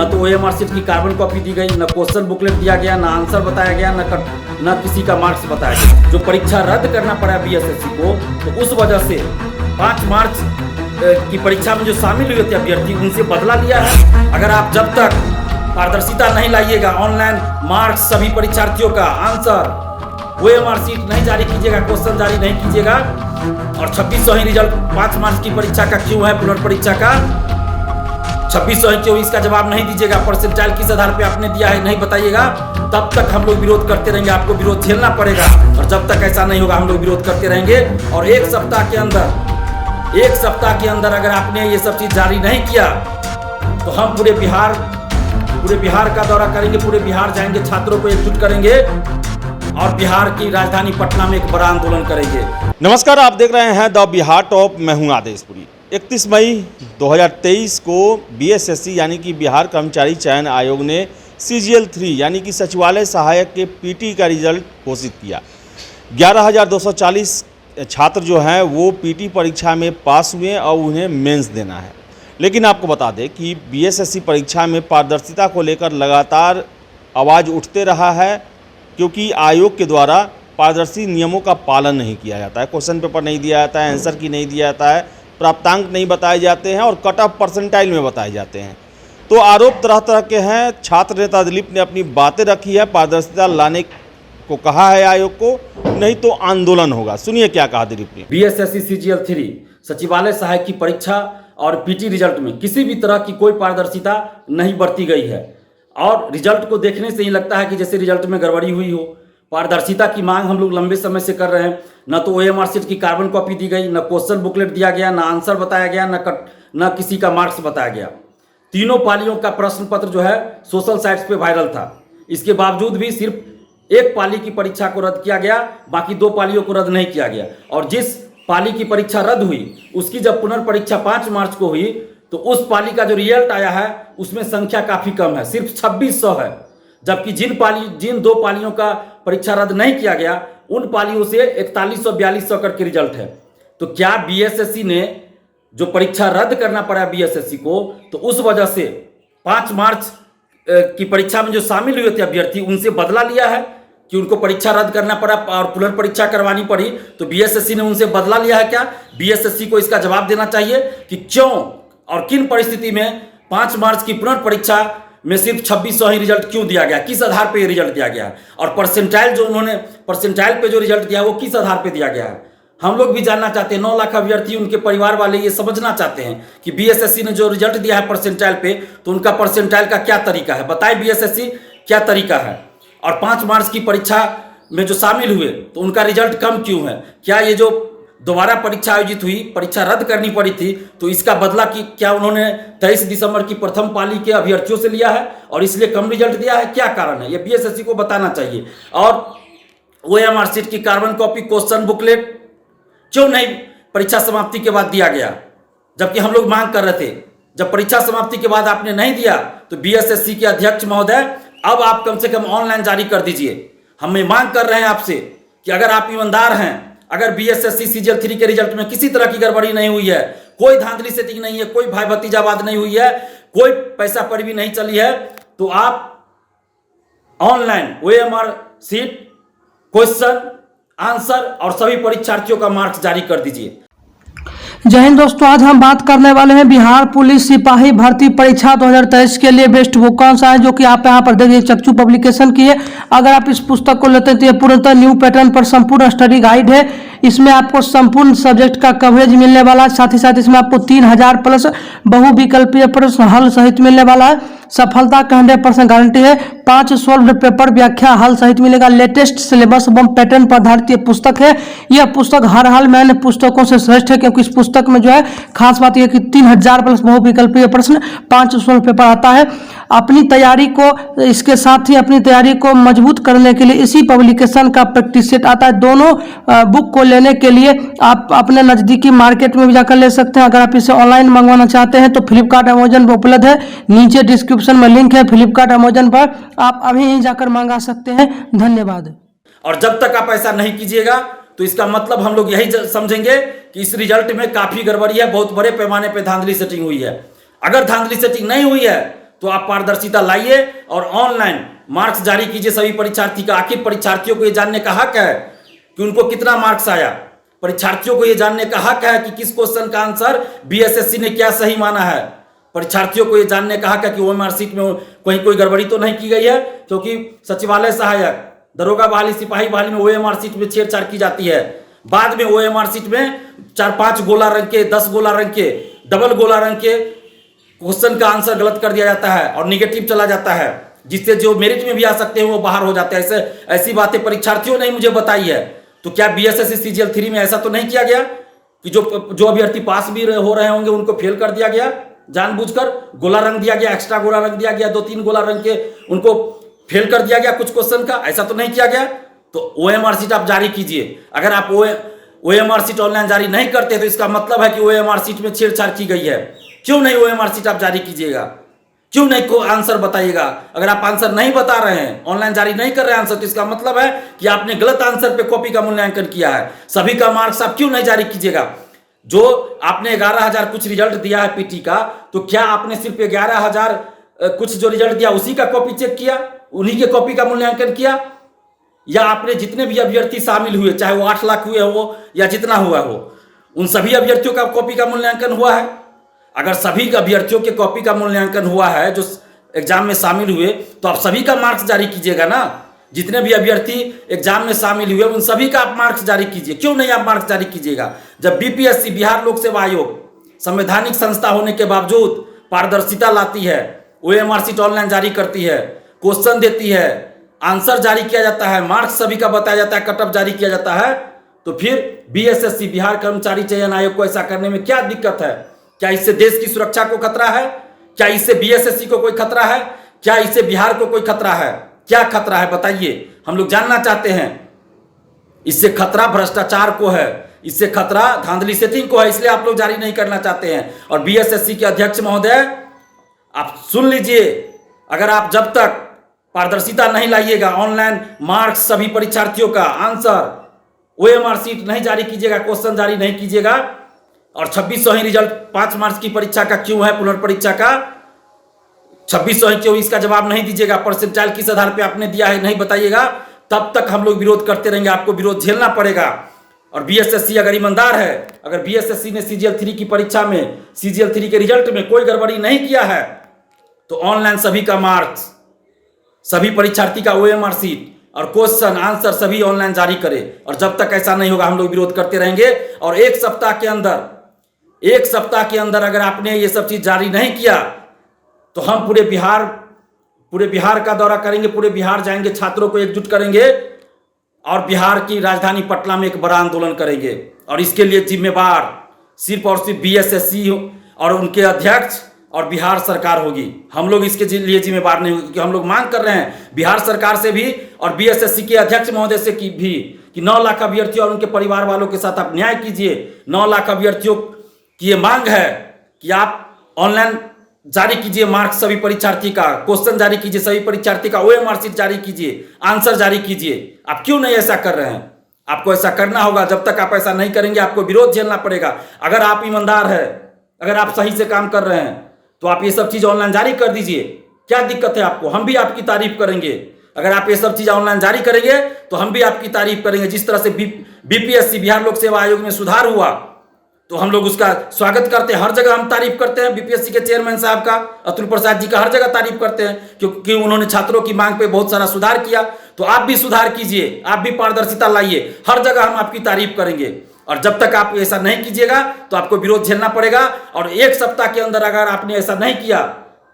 न तो OMR sheet की कार्बन कॉपी दी गई, न क्वेश्चन बुकलेट दिया गया, न आंसर बताया गया, न किसी का मार्क्स बताया गया। जो परीक्षा रद्द करना पड़ा BSSC को, तो उस वजह से 5 मार्च की परीक्षा में जो शामिल हुए थे अभ्यर्थी, उनसे बदला लिया है। अगर आप जब तक पारदर्शिता नहीं लाइएगा, ऑनलाइन मार्क्स सभी परीक्षार्थियों का, आंसर, OMR शीट नहीं जारी कीजिएगा, क्वेश्चन जारी नहीं कीजिएगा, और 2600 ही रिजल्ट 5 मार्च की परीक्षा का क्यों है, पुनर्परीक्षा का 2600 ही क्यों, इसका जवाब नहीं दीजिएगा। परसेंटाइल किस आधार पे आपने दिया है नहीं बताइएगा, तब तक हम लोग विरोध करते रहेंगे। आपको विरोध झेलना पड़ेगा, और जब तक ऐसा नहीं होगा हम लोग विरोध करते रहेंगे। और एक सप्ताह के अंदर अगर आपने ये सब चीज जारी नहीं किया, तो हम पूरे बिहार का दौरा करेंगे, पूरे बिहार जाएंगे, छात्रों को एकजुट करेंगे और बिहार की राजधानी पटना में एक बड़ा आंदोलन करेंगे। नमस्कार, आप देख रहे हैं द बिहार टॉप। मैं हूं आदेशपुरी। 31 मई 2023 को BSSC यानी कि बिहार कर्मचारी चयन आयोग ने CGL 3 यानी कि सचिवालय सहायक के PT का रिजल्ट घोषित किया। 11,240 छात्र जो हैं वो PT परीक्षा में पास हुए और उन्हें मेंस देना है। लेकिन आपको बता दें कि BSSC परीक्षा में पारदर्शिता को लेकर लगातार आवाज़ उठते रहा है, क्योंकि आयोग के द्वारा पारदर्शी नियमों का पालन नहीं किया जाता है। क्वेश्चन पेपर नहीं दिया जाता है, आंसर की नहीं दिया जाता है, प्राप्तांक नहीं बताए जाते हैं और कट ऑफ परसेंटाइल में बताए जाते हैं। तो आरोप तरह तरह के हैं। छात्र नेता दिलीप ने अपनी बातें रखी है, पारदर्शिता लाने को कहा है आयोग को, नहीं तो आंदोलन होगा। सुनिए क्या कहा दिलीप ने। BSSC CGL 3 सचिवालय सहायक की परीक्षा और PT रिजल्ट में किसी भी तरह की कोई पारदर्शिता नहीं बरती गई है, और रिजल्ट को देखने से ही लगता है कि जैसे रिजल्ट में गड़बड़ी हुई हो। पारदर्शिता की मांग हम लोग लंबे समय से कर रहे हैं। न तो OMR शीट की कार्बन कॉपी दी गई, न क्वेश्चन बुकलेट दिया गया, न आंसर बताया गया, न किसी का मार्क्स बताया गया। तीनों पालियों का प्रश्न पत्र जो है सोशल साइट्स पे वायरल था। इसके बावजूद भी सिर्फ एक पाली की परीक्षा को रद्द किया गया, बाकी 2 पालियों को रद्द नहीं किया गया। और जिस पाली की परीक्षा रद्द हुई, उसकी जब पुनर्परीक्षा 5 मार्च को हुई, तो उस पाली का जो रिजल्ट आया है उसमें संख्या काफ़ी कम है, सिर्फ 2600 है। जबकि जिन 2 पालियों का परीक्षा रद्द नहीं किया गया, उन पालियों से 4100-4200 करके रिजल्ट है। तो क्या BSSC ने जो परीक्षा रद्द करना पड़ा BSSC को, तो उस वजह से 5 मार्च की परीक्षा में जो शामिल हुए थे अभ्यर्थी, उनसे बदला लिया है कि उनको परीक्षा रद्द करना पड़ा और पुनर्परीक्षा करवानी पड़ी। तो BSSC ने उनसे बदला लिया है क्या? BSSC को इसका जवाब देना चाहिए कि क्यों और किन परिस्थिति में 5 मार्च की पुनर्परीक्षा में सिर्फ 2600 ही रिजल्ट क्यों दिया गया, किस आधार पे ये रिजल्ट दिया गया है, और परसेंटाइल जो उन्होंने परसेंटाइल पे जो रिजल्ट दिया वो किस आधार पे दिया गया है। हम लोग भी जानना चाहते हैं। 9 लाख अभ्यर्थी, उनके परिवार वाले ये समझना चाहते हैं कि BSSC ने जो रिजल्ट दिया है परसेंटाइल पे, तो उनका परसेंटाइल का क्या तरीका है, बताए BSSC क्या तरीका है। और 5 मार्च की परीक्षा में जो शामिल हुए, तो उनका रिजल्ट कम क्यों है। क्या ये जो दोबारा परीक्षा आयोजित हुई, परीक्षा रद्द करनी पड़ी थी, तो इसका बदला कि क्या उन्होंने 23 दिसंबर की प्रथम पाली के अभ्यर्थियों से लिया है और इसलिए कम रिजल्ट दिया है? क्या कारण है, ये BSSC को बताना चाहिए। और OMR शीट की कार्बन कॉपी, क्वेश्चन बुकलेट क्यों नहीं परीक्षा समाप्ति के बाद दिया गया, जबकि हम लोग मांग कर रहे थे। जब परीक्षा समाप्ति के बाद आपने नहीं दिया, तो BSSC के अध्यक्ष महोदय, अब आप कम से कम ऑनलाइन जारी कर दीजिए। हम मांग कर रहे हैं आपसे कि अगर आप ईमानदार हैं, अगर BSSC CGL 3 के रिजल्ट में किसी तरह की गड़बड़ी नहीं हुई है, कोई धांधली सेटिंग नहीं है, कोई भाई भतीजावाद नहीं हुई है, कोई पैसा पर भी नहीं चली है, तो आप online OMR sheet, question, answer और सभी परीक्षार्थियों का मार्क्स जारी कर दीजिए। जय हिंद दोस्तों, आज हम बात करने वाले हैं बिहार पुलिस सिपाही भर्ती परीक्षा 2023 के लिए बेस्ट बुक कौन सा है, जो कि आप यहाँ पर देखिए चक्षु पब्लिकेशन की है। अगर आप इस पुस्तक को लेते हैं तो ये पूर्णतः न्यू पैटर्न पर संपूर्ण स्टडी गाइड है। इसमें आपको संपूर्ण सब्जेक्ट का कवरेज मिलने वाला है, साथ ही साथ इसमें आपको 3000 प्लस बहुविकल्पीय प्रश्न हल सहित मिलने वाला है। सफलता का 100% गारंटी है। 5 सॉल्व पेपर व्याख्या हल सहित मिलेगा। लेटेस्ट सिलेबस एवं पैटर्न पर आधारित ये पुस्तक है। यह पुस्तक हर हाल में अन्य पुस्तकों से श्रेष्ठ है, क्योंकि इस पुस्तक में जो है खास बात यह कि 3000 प्लस बहुविकल्पीय प्रश्न, 5 सॉल्व पेपर आता है। अपनी तैयारी को, इसके साथ ही अपनी तैयारी को मजबूत करने के लिए इसी पब्लिकेशन का प्रैक्टिस सेट आता है। दोनों बुक को लेने के लिए आप अपने नज़दीकी मार्केट में भी जाकर ले सकते हैं। अगर आप इसे ऑनलाइन मंगवाना चाहते हैं तो फ्लिपकार्ट, अमेजन पर उपलब्ध है। नीचे डिस्क्रिप्शन में लिंक है फ्लिपकार्ट, अमेजन पर, आप अभी ही जाकर मंगा सकते हैं। धन्यवाद। और जब तक आप ऐसा नहीं कीजिएगा, तो इसका मतलब हम लोग यही समझेंगे कि इस रिजल्ट में काफ़ी गड़बड़ी है, बहुत बड़े पैमाने पर धांधली सेटिंग हुई है। अगर धांधली सेटिंग नहीं हुई है, तो आप पारदर्शिता लाइए और ऑनलाइन मार्क्स जारी कीजिए सभी परीक्षार्थी का। आखिर परीक्षार्थियों को ये जानने का हक है कि उनको कितना मार्क्स आया। परीक्षार्थियों को ये जानने का हक है कि किस क्वेश्चन का आंसर बीएसएससी ने क्या सही माना है। परीक्षार्थियों को ये जानने का हक है कि ओएमआर सीट में कहीं कोई गड़बड़ी तो नहीं की गई है, क्योंकि सचिवालय सहायक, दरोगा बहाली, सिपाही बहाली में ओएमआर सीट में छेड़छाड़ की जाती है। बाद में ओएमआर सीट में 4-5 गोला रंग के, 10 गोला रंग के, डबल गोला रंग के क्वेश्चन का आंसर गलत कर दिया जाता है और निगेटिव चला जाता है, जिससे जो मेरिट में भी आ सकते हैं वो बाहर हो जाते हैं। ऐसी बातें परीक्षार्थियों ने मुझे बताई है। तो क्या बीएसएससी सीजीएल 3 में ऐसा तो नहीं किया गया कि जो अभ्यर्थी पास भी हो रहे होंगे उनको फेल कर दिया गया, जानबूझकर गोला रंग दिया गया, एक्स्ट्रा गोला रंग दिया गया, 2-3 गोला रंग के उनको फेल कर दिया गया कुछ क्वेश्चन का? ऐसा तो नहीं किया गया। तो ओएमआर सीट आप जारी कीजिए। अगर आप ओएमआर सीट ऑनलाइन जारी नहीं करते तो इसका मतलब है कि ओएमआर सीट में छेड़छाड़ की गई है। क्यों नहीं ओएमआर सीट आप जारी कीजिएगा? क्यों नहीं को आंसर बताइएगा? अगर आप आंसर नहीं बता रहे हैं, ऑनलाइन जारी नहीं कर रहे हैं आंसर, तो इसका मतलब है कि आपने गलत आंसर पे कॉपी का मूल्यांकन किया है। सभी का मार्क्स आप क्यों नहीं जारी कीजिएगा? जो आपने 11,000 कुछ रिजल्ट दिया है पीटी का, तो क्या आपने सिर्फ 11,000 कुछ जो रिजल्ट दिया उसी का कॉपी चेक किया, उन्हीं के कॉपी का मूल्यांकन किया, या आपने जितने भी अभ्यर्थी शामिल हुए, चाहे वो 8 लाख हुए हो या जितना हुआ हो, उन सभी अभ्यर्थियों का कॉपी का मूल्यांकन हुआ है? अगर सभी अभ्यर्थियों के कॉपी का मूल्यांकन हुआ है जो एग्जाम में शामिल हुए, तो आप सभी का मार्क्स जारी कीजिएगा ना। जितने भी अभ्यर्थी एग्जाम में शामिल हुए उन सभी का आप मार्क्स जारी कीजिए। क्यों नहीं आप मार्क्स जारी कीजिएगा? जब बीपीएससी, बिहार लोक सेवा आयोग, संवैधानिक संस्था होने के बावजूद पारदर्शिता लाती है, ओएमआर सीट ऑनलाइन जारी करती है, क्वेश्चन देती है, आंसर जारी किया जाता है, मार्क्स सभी का बताया जाता है, कटअप जारी किया जाता है, तो फिर बीएसएससी, बिहार कर्मचारी चयन आयोग को ऐसा करने में क्या दिक्कत है? क्या इससे देश की सुरक्षा को खतरा है? क्या इससे बीएसएससी को कोई खतरा है? क्या इससे बिहार को कोई खतरा है? क्या खतरा है बताइए, हम लोग जानना चाहते हैं। इससे खतरा भ्रष्टाचार को है, इससे खतरा धांधली सेटिंग को है, इसलिए आप लोग जारी नहीं करना चाहते हैं। और बीएसएससी के अध्यक्ष महोदय, आप सुन लीजिए, अगर आप जब तक पारदर्शिता नहीं लाइएगा, ऑनलाइन मार्क्स सभी परीक्षार्थियों का, आंसर, ओएमआर सीट नहीं जारी कीजिएगा, क्वेश्चन जारी नहीं कीजिएगा, और 2600 ही रिजल्ट 5 मार्च की परीक्षा का क्यों है, पुनर्परीक्षा का 2600 ही क्यों, इसका जवाब नहीं दीजिएगा, परसेंटाइल किस आधार पे आपने दिया है नहीं बताइएगा, तब तक हम लोग विरोध करते रहेंगे, आपको विरोध झेलना पड़ेगा। और बीएसएससी अगर ईमानदार है, अगर बीएसएससी ने सीजीएल 3 की परीक्षा में, सीजीएल 3 के रिजल्ट में कोई गड़बड़ी नहीं किया है, तो ऑनलाइन सभी का मार्क्स, सभी परीक्षार्थी का ओएमआर सीट और क्वेश्चन आंसर सभी ऑनलाइन जारी करे। और जब तक ऐसा नहीं होगा हम लोग विरोध करते रहेंगे। और एक सप्ताह के अंदर अगर आपने ये सब चीज जारी नहीं किया तो हम पूरे बिहार का दौरा करेंगे, पूरे बिहार जाएंगे, छात्रों को एकजुट करेंगे और बिहार की राजधानी पटना में एक बड़ा आंदोलन करेंगे। और इसके लिए जिम्मेवार सिर्फ और सिर्फ बीएसएससी और उनके अध्यक्ष और बिहार सरकार होगी। हम लोग इसके लिए जिम्मेवार नहीं होगी, क्योंकि हम लोग मांग कर रहे हैं बिहार सरकार से भी और बीएसएससी के अध्यक्ष महोदय से भी कि 9 लाख अभ्यर्थियों और उनके परिवार वालों के साथ आप न्याय कीजिए। 9 लाख अभ्यर्थियों की ये मांग है कि आप ऑनलाइन जारी कीजिए मार्क्स सभी परीक्षार्थी का, क्वेश्चन जारी कीजिए सभी परीक्षार्थी का, ओएमआर सीट जारी कीजिए, आंसर जारी कीजिए। आप क्यों नहीं ऐसा कर रहे हैं? आपको ऐसा करना होगा। जब तक आप ऐसा नहीं करेंगे आपको विरोध झेलना पड़ेगा। अगर आप ईमानदार है, अगर आप सही से काम कर रहे हैं, तो आप ये सब चीज ऑनलाइन जारी कर दीजिए। क्या दिक्कत है आपको? हम भी आपकी तारीफ करेंगे। अगर आप ये सब चीज ऑनलाइन जारी करेंगे तो हम भी आपकी तारीफ करेंगे। जिस तरह से बीपीएससी, बिहार लोक सेवा आयोग में सुधार हुआ तो हम लोग उसका स्वागत करते हैं। हर जगह हम तारीफ करते हैं बीपीएससी के चेयरमैन साहब का, अतुल प्रसाद जी का, हर जगह तारीफ करते हैं क्योंकि उन्होंने छात्रों की मांग पे बहुत सारा सुधार किया। तो आप भी सुधार कीजिए, आप भी पारदर्शिता लाइए, हर जगह हम आपकी तारीफ करेंगे। और जब तक आप ऐसा नहीं कीजिएगा तो आपको विरोध झेलना पड़ेगा। और एक सप्ताह के अंदर अगर आपने ऐसा नहीं किया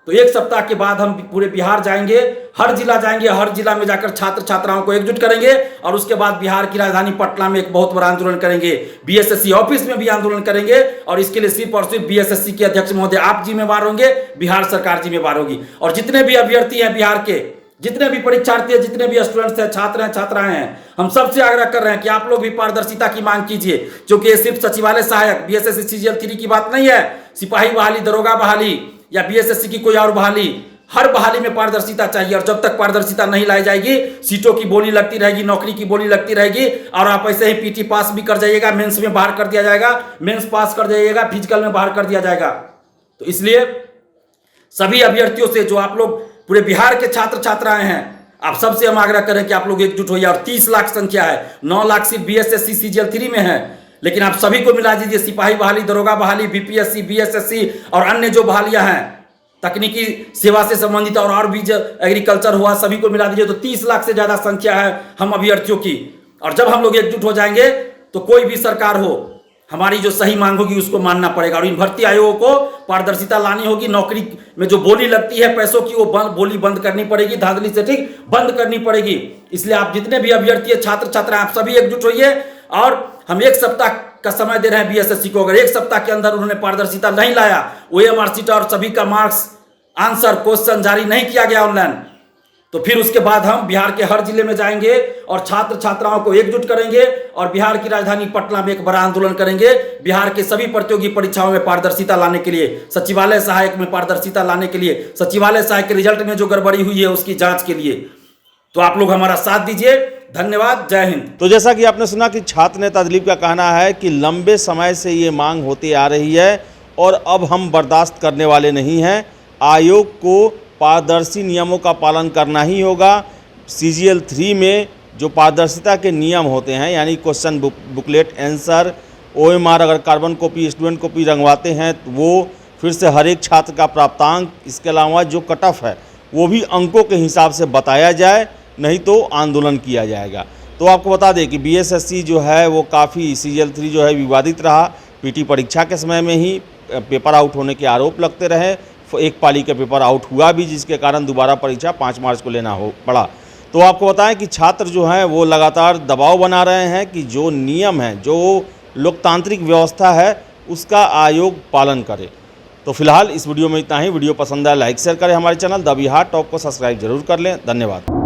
तो एक सप्ताह के बाद हम पूरे बिहार जाएंगे, हर जिला जाएंगे, हर जिला में जाकर छात्र छात्राओं को एकजुट करेंगे और उसके बाद बिहार की राजधानी पटना में एक बहुत बड़ा आंदोलन करेंगे। बीएसएससी ऑफिस में भी आंदोलन करेंगे और इसके लिए सिर्फ और सिर्फ बीएसएससी के अध्यक्ष महोदय आप जिम्मेवार होंगे, बिहार सरकार जिम्मेवार होगी। और जितने भी अभ्यर्थी हैं बिहार के, जितने भी परीक्षार्थी हैं, जितने भी स्टूडेंट्स हैं, छात्र हैं, छात्राएं हैं, हम सबसे आग्रह कर रहे हैं कि आप लोग भी पारदर्शिता की मांग कीजिए। क्योंकि ये सिर्फ सचिवालय सहायक बीएसएससी सीजीएल 3 की बात नहीं है, सिपाही बहाली, दरोगा बहाली या बीएसएससी की कोई और बहाली, हर बहाली में पारदर्शिता चाहिए। और जब तक पारदर्शिता नहीं लाई जाएगी, सीटों की बोली लगती रहेगी, नौकरी की बोली लगती रहेगी और आप ऐसे ही पीटी पास भी कर जाइएगा, मेंस में बाहर कर दिया जाएगा, मेंस पास कर जाइएगा, फिजिकल में बाहर कर दिया जाएगा। तो इसलिए सभी अभ्यर्थियों से, जो आप लोग पूरे बिहार के छात्र छात्राएं हैं, आप सबसे हम आग्रह करें कि आप लोग एकजुट होइए। और 30 लाख संख्या है, 9 लाख सिर्फ बीएसएससी सीजीएल 3 में है, लेकिन आप सभी को मिला दीजिए। सिपाही बहाली, दरोगा बहाली, बीपीएससी, बीएसएससी और अन्य जो बहालियां हैं तकनीकी सेवा से संबंधित और भी जो एग्रीकल्चर हुआ, सभी को मिला दीजिए तो 30 लाख से ज्यादा संख्या है हम अभ्यर्थियों की। और जब हम लोग एकजुट हो जाएंगे तो कोई भी सरकार हो, हमारी जो सही मांग होगी उसको मानना पड़ेगा। और इन भर्ती आयोगों को पारदर्शिता लानी होगी। नौकरी में जो बोली लगती है पैसों की, वो बोली बंद करनी पड़ेगी, धांधली से ठीक बंद करनी पड़ेगी। इसलिए आप जितने भी अभ्यर्थी छात्र छात्रा, आप सभी एकजुट होइए। और हम 1 सप्ताह का समय दे रहे हैं बीएसएससी को। अगर 1 सप्ताह के अंदर उन्होंने पारदर्शिता नहीं लाया, ओएमआर शीट और सभी का मार्क्स, आंसर, क्वेश्चन जारी नहीं किया गया ऑनलाइन, तो फिर उसके बाद हम बिहार के हर जिले में जाएंगे और छात्र छात्राओं को एकजुट करेंगे और बिहार की राजधानी पटना में एक बड़ा आंदोलन करेंगे। बिहार के सभी प्रतियोगी परीक्षाओं में पारदर्शिता लाने के लिए, सचिवालय सहायक में पारदर्शिता लाने के लिए, सचिवालय सहायक के रिजल्ट में जो गड़बड़ी हुई है उसकी जांच के लिए। तो आप लोग हमारा साथ दीजिए। धन्यवाद। जय हिंद। तो जैसा कि आपने सुना कि छात्र नेता दिलीप का कहना है कि लंबे समय से ये मांग होती आ रही है और अब हम बर्दाश्त करने वाले नहीं हैं। आयोग को पारदर्शी नियमों का पालन करना ही होगा। सीजीएल 3 में जो पारदर्शिता के नियम होते हैं, यानी क्वेश्चन बुकलेट, आंसर, ओएमआर, अगर कार्बन कॉपी, स्टूडेंट कॉपी रंगवाते हैं तो वो फिर से हर एक छात्र का प्राप्तांक, इसके अलावा जो कट ऑफ है वो भी अंकों के हिसाब से बताया जाए, नहीं तो आंदोलन किया जाएगा। तो आपको बता दें कि बीएसएससी जो है वो काफ़ी, सीजीएल 3 जो है विवादित रहा। पीटी परीक्षा के समय में ही पेपर आउट होने के आरोप लगते रहे। एक पाली का पेपर आउट हुआ भी, जिसके कारण दोबारा परीक्षा 5 मार्च को लेना पड़ा। तो आपको बताएं कि छात्र जो हैं वो लगातार दबाव बना रहे हैं कि जो नियम है, जो लोकतांत्रिक व्यवस्था है, उसका आयोग पालन करे। तो फिलहाल इस वीडियो में इतना ही। वीडियो पसंद आया लाइक शेयर करें। हमारे चैनल द बिहार टॉप को सब्सक्राइब जरूर कर लें। धन्यवाद।